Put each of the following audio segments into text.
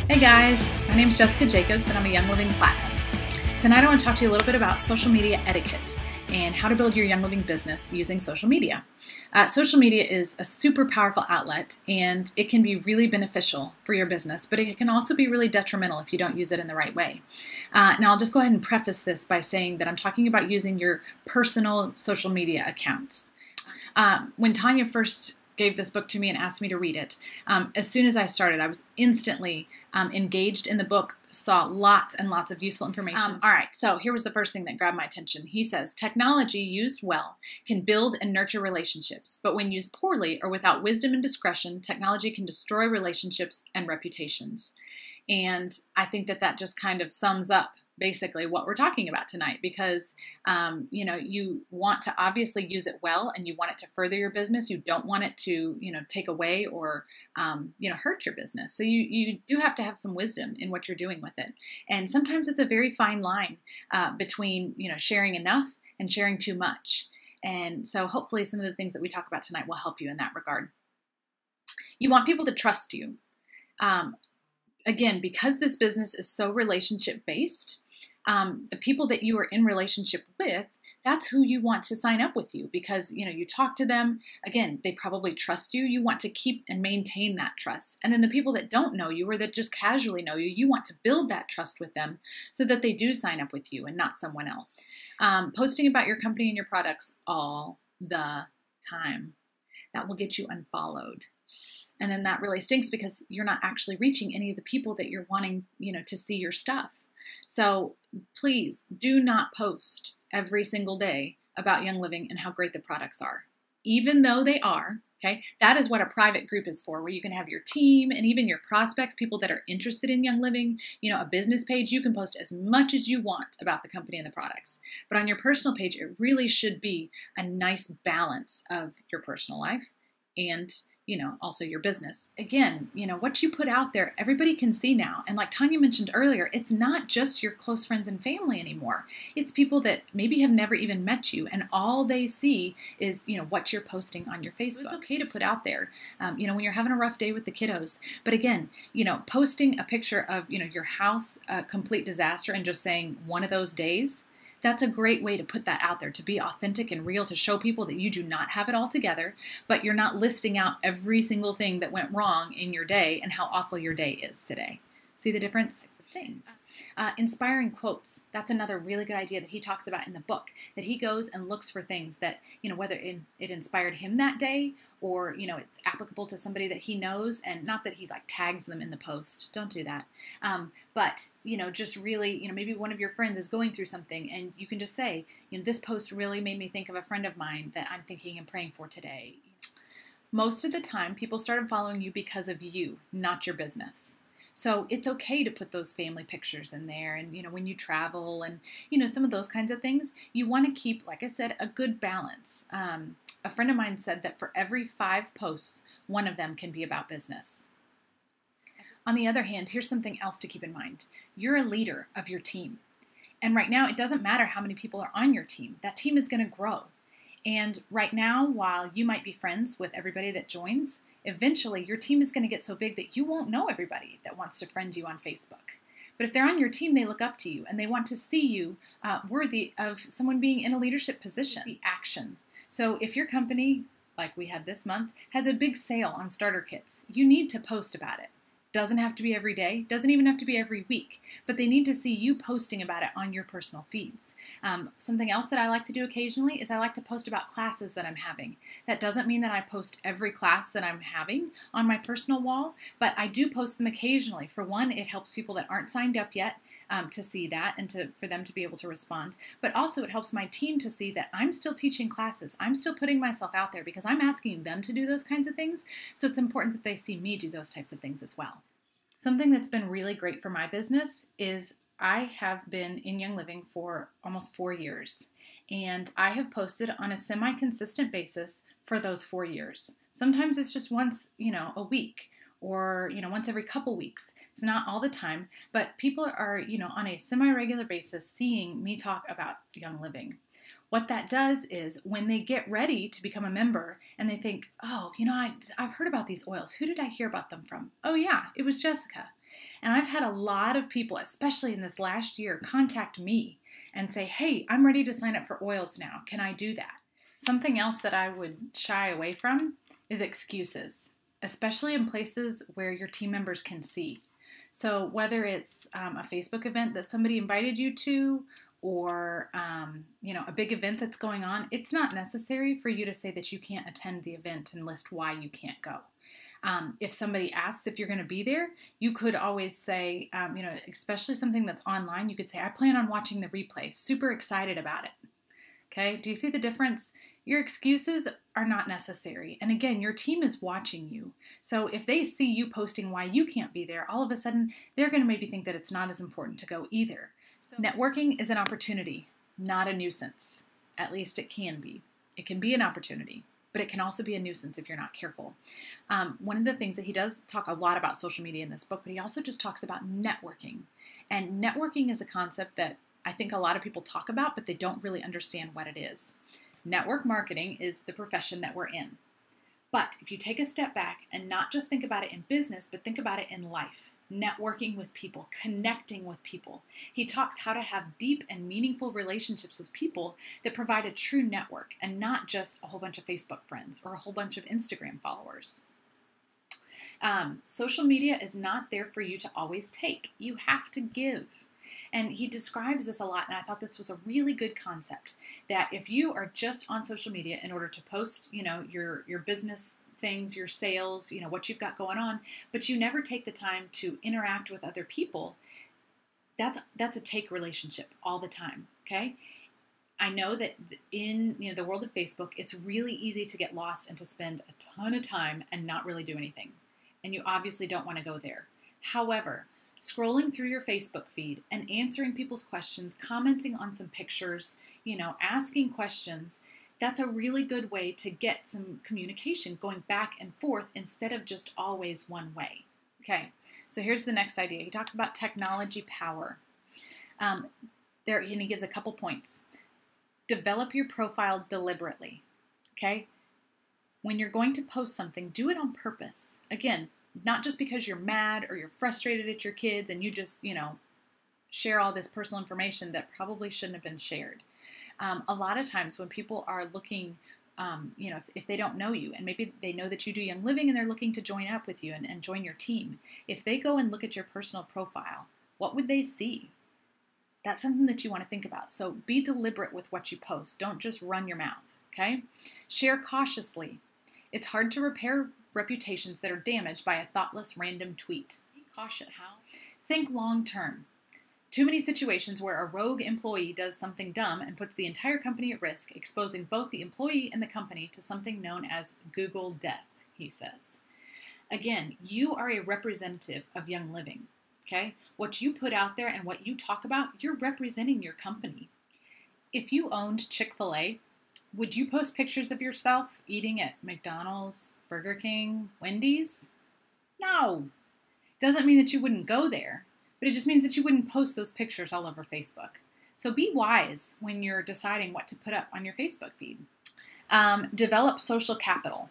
Hey guys, my name is Jessica Jacobs and I'm a Young Living Platinum. Tonight I want to talk to you a little bit about social media etiquette and how to build your Young Living business using social media. Social media is a super powerful outlet and it can be really beneficial for your business, but it can also be really detrimental if you don't use it in the right way. Now I'll just go ahead and preface this by saying that I'm talking about using your personal social media accounts. When Tanya first gave this book to me and asked me to read it, as soon as I started, I was instantly engaged in the book, saw lots and lots of useful information. All right, so here was the first thing that grabbed my attention. He says, technology used well can build and nurture relationships, but when used poorly or without wisdom and discretion, technology can destroy relationships and reputations. And I think that that just kind of sums up basically what we're talking about tonight, because you want to obviously use it well and you want it to further your business. You don't want it to take away or hurt your business. So you do have to have some wisdom in what you're doing with it. And sometimes it's a very fine line between sharing enough and sharing too much. And so hopefully some of the things that we talk about tonight will help you in that regard. You want people to trust you. Again, because this business is so relationship-based, the people that you are in relationship with, that's who you want to sign up with you because, you talk to them. Again, they probably trust you. You want to keep and maintain that trust. And then the people that don't know you or that just casually know you, you want to build that trust with them so that they do sign up with you and not someone else. Posting about your company and your products all the time, that will get you unfollowed. And then that really stinks because you're not actually reaching any of the people that you're wanting, to see your stuff. So please do not post every single day about Young Living and how great the products are. Even though they are, okay, that is what a private group is for, where you can have your team and even your prospects, people that are interested in Young Living, a business page. You can post as much as you want about the company and the products. But on your personal page, it really should be a nice balance of your personal life and also your business. Again, what you put out there, everybody can see now. And like Tanya mentioned earlier, it's not just your close friends and family anymore. It's people that maybe have never even met you and all they see is, what you're posting on your Facebook. So it's okay to put out there, when you're having a rough day with the kiddos. But again, posting a picture of, your house, a complete disaster and just saying one of those days, that's a great way to put that out there, to be authentic and real, to show people that you do not have it all together, but you're not listing out every single thing that went wrong in your day and how awful your day is today. See the difference? Things. Inspiring quotes. That's another really good idea that he talks about in the book, that he goes and looks for things that, whether it inspired him that day or, it's applicable to somebody that he knows, and not that he tags them in the post. Don't do that. But, just really, maybe one of your friends is going through something and you can just say, this post really made me think of a friend of mine that I'm thinking and praying for today. Most of the time, people started following you because of you, not your business. So it's okay to put those family pictures in there and, when you travel and, some of those kinds of things, you want to keep, like I said, a good balance. A friend of mine said that for every 5 posts, one of them can be about business. On the other hand, here's something else to keep in mind. You're a leader of your team. And right now, it doesn't matter how many people are on your team. That team is going to grow. And right now, while you might be friends with everybody that joins, eventually your team is going to get so big that you won't know everybody that wants to friend you on Facebook. But if they're on your team, they look up to you and they want to see you worthy of someone being in a leadership position. The action. So if your company, like we had this month, has a big sale on starter kits, you need to post about it. Doesn't have to be every day, doesn't even have to be every week, but they need to see you posting about it on your personal feeds. Something else that I like to do occasionally is I like to post about classes that I'm having. That doesn't mean that I post every class that I'm having on my personal wall, but I do post them occasionally. For one, it helps people that aren't signed up yet to see that and for them to be able to respond. But also it helps my team to see that I'm still teaching classes. I'm still putting myself out there because I'm asking them to do those kinds of things. So it's important that they see me do those types of things as well. Something that's been really great for my business is I have been in Young Living for almost 4 years. And I have posted on a semi-consistent basis for those 4 years. Sometimes it's just once, a week. Or, once every couple weeks. It's not all the time, but people are, on a semi-regular basis seeing me talk about Young Living. What that does is when they get ready to become a member and they think, oh, I've heard about these oils. Who did I hear about them from? Oh, yeah, it was Jessica. And I've had a lot of people, especially in this last year, contact me and say, hey, I'm ready to sign up for oils now. Can I do that? Something else that I would shy away from is excuses, especially in places where your team members can see. So whether it's a Facebook event that somebody invited you to, or a big event that's going on, it's not necessary for you to say that you can't attend the event and list why you can't go. If somebody asks if you're going to be there, you could always say, especially something that's online, you could say, I plan on watching the replay, super excited about it. Okay, do you see the difference? Your excuses are not necessary. And again, your team is watching you. So if they see you posting why you can't be there, all of a sudden, they're going to maybe think that it's not as important to go either. So networking is an opportunity, not a nuisance. At least it can be. It can be an opportunity, but it can also be a nuisance if you're not careful. One of the things that he does talk a lot about social media in this book, but he also just talks about networking. And networking is a concept that I think a lot of people talk about, but they don't really understand what it is. Network marketing is the profession that we're in. But if you take a step back and not just think about it in business, but think about it in life, networking with people, connecting with people. He talks how to have deep and meaningful relationships with people that provide a true network and not just a whole bunch of Facebook friends or a whole bunch of Instagram followers. Social media is not there for you to always take. You have to give. And he describes this a lot, and I thought this was a really good concept, that if you are just on social media in order to post, your business things, your sales, what you've got going on, but you never take the time to interact with other people, that's a take relationship all the time, okay? I know that in the world of Facebook, it's really easy to get lost and to spend a ton of time and not really do anything. And you obviously don't want to go there. However, scrolling through your Facebook feed and answering people's questions, commenting on some pictures, asking questions, that's a really good way to get some communication going back and forth instead of just always one way. Okay, so here's the next idea. He talks about technology power. And he gives a couple points. Develop your profile deliberately. Okay, when you're going to post something, do it on purpose. Again, not just because you're mad or you're frustrated at your kids and you just, share all this personal information that probably shouldn't have been shared. A lot of times when people are looking, if they don't know you and maybe they know that you do Young Living and they're looking to join up with you and join your team, if they go and look at your personal profile, what would they see? That's something that you want to think about. So be deliberate with what you post. Don't just run your mouth, okay? Share cautiously. It's hard to repair reputations that are damaged by a thoughtless random tweet. Be cautious. How? Think long term. Too many situations where a rogue employee does something dumb and puts the entire company at risk, exposing both the employee and the company to something known as Google death, he says. Again, you are a representative of Young Living, okay? What you put out there and what you talk about, you're representing your company. If you owned Chick-fil-A, would you post pictures of yourself eating at McDonald's, Burger King, Wendy's? No. Doesn't mean that you wouldn't go there, but it just means that you wouldn't post those pictures all over Facebook. So be wise when you're deciding what to put up on your Facebook feed. Develop social capital.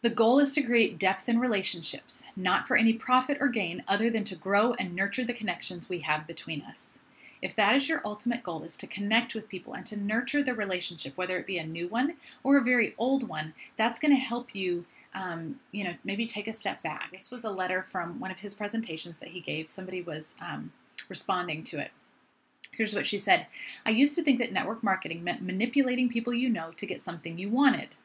The goal is to create depth in relationships, not for any profit or gain other than to grow and nurture the connections we have between us. If that is your ultimate goal, is to connect with people and to nurture the relationship, whether it be a new one or a very old one, that's going to help you, maybe take a step back. This was a letter from one of his presentations that he gave. Somebody was responding to it. Here's what she said. I used to think that network marketing meant manipulating people you know to get something you wanted.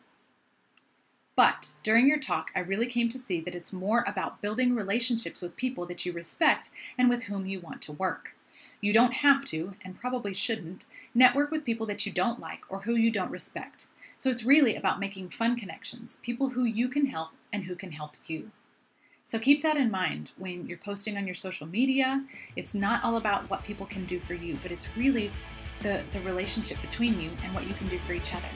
But during your talk, I really came to see that it's more about building relationships with people that you respect and with whom you want to work. You don't have to, and probably shouldn't, network with people that you don't like or who you don't respect. So it's really about making fun connections, people who you can help and who can help you. So keep that in mind when you're posting on your social media. It's not all about what people can do for you, but it's really the relationship between you and what you can do for each other.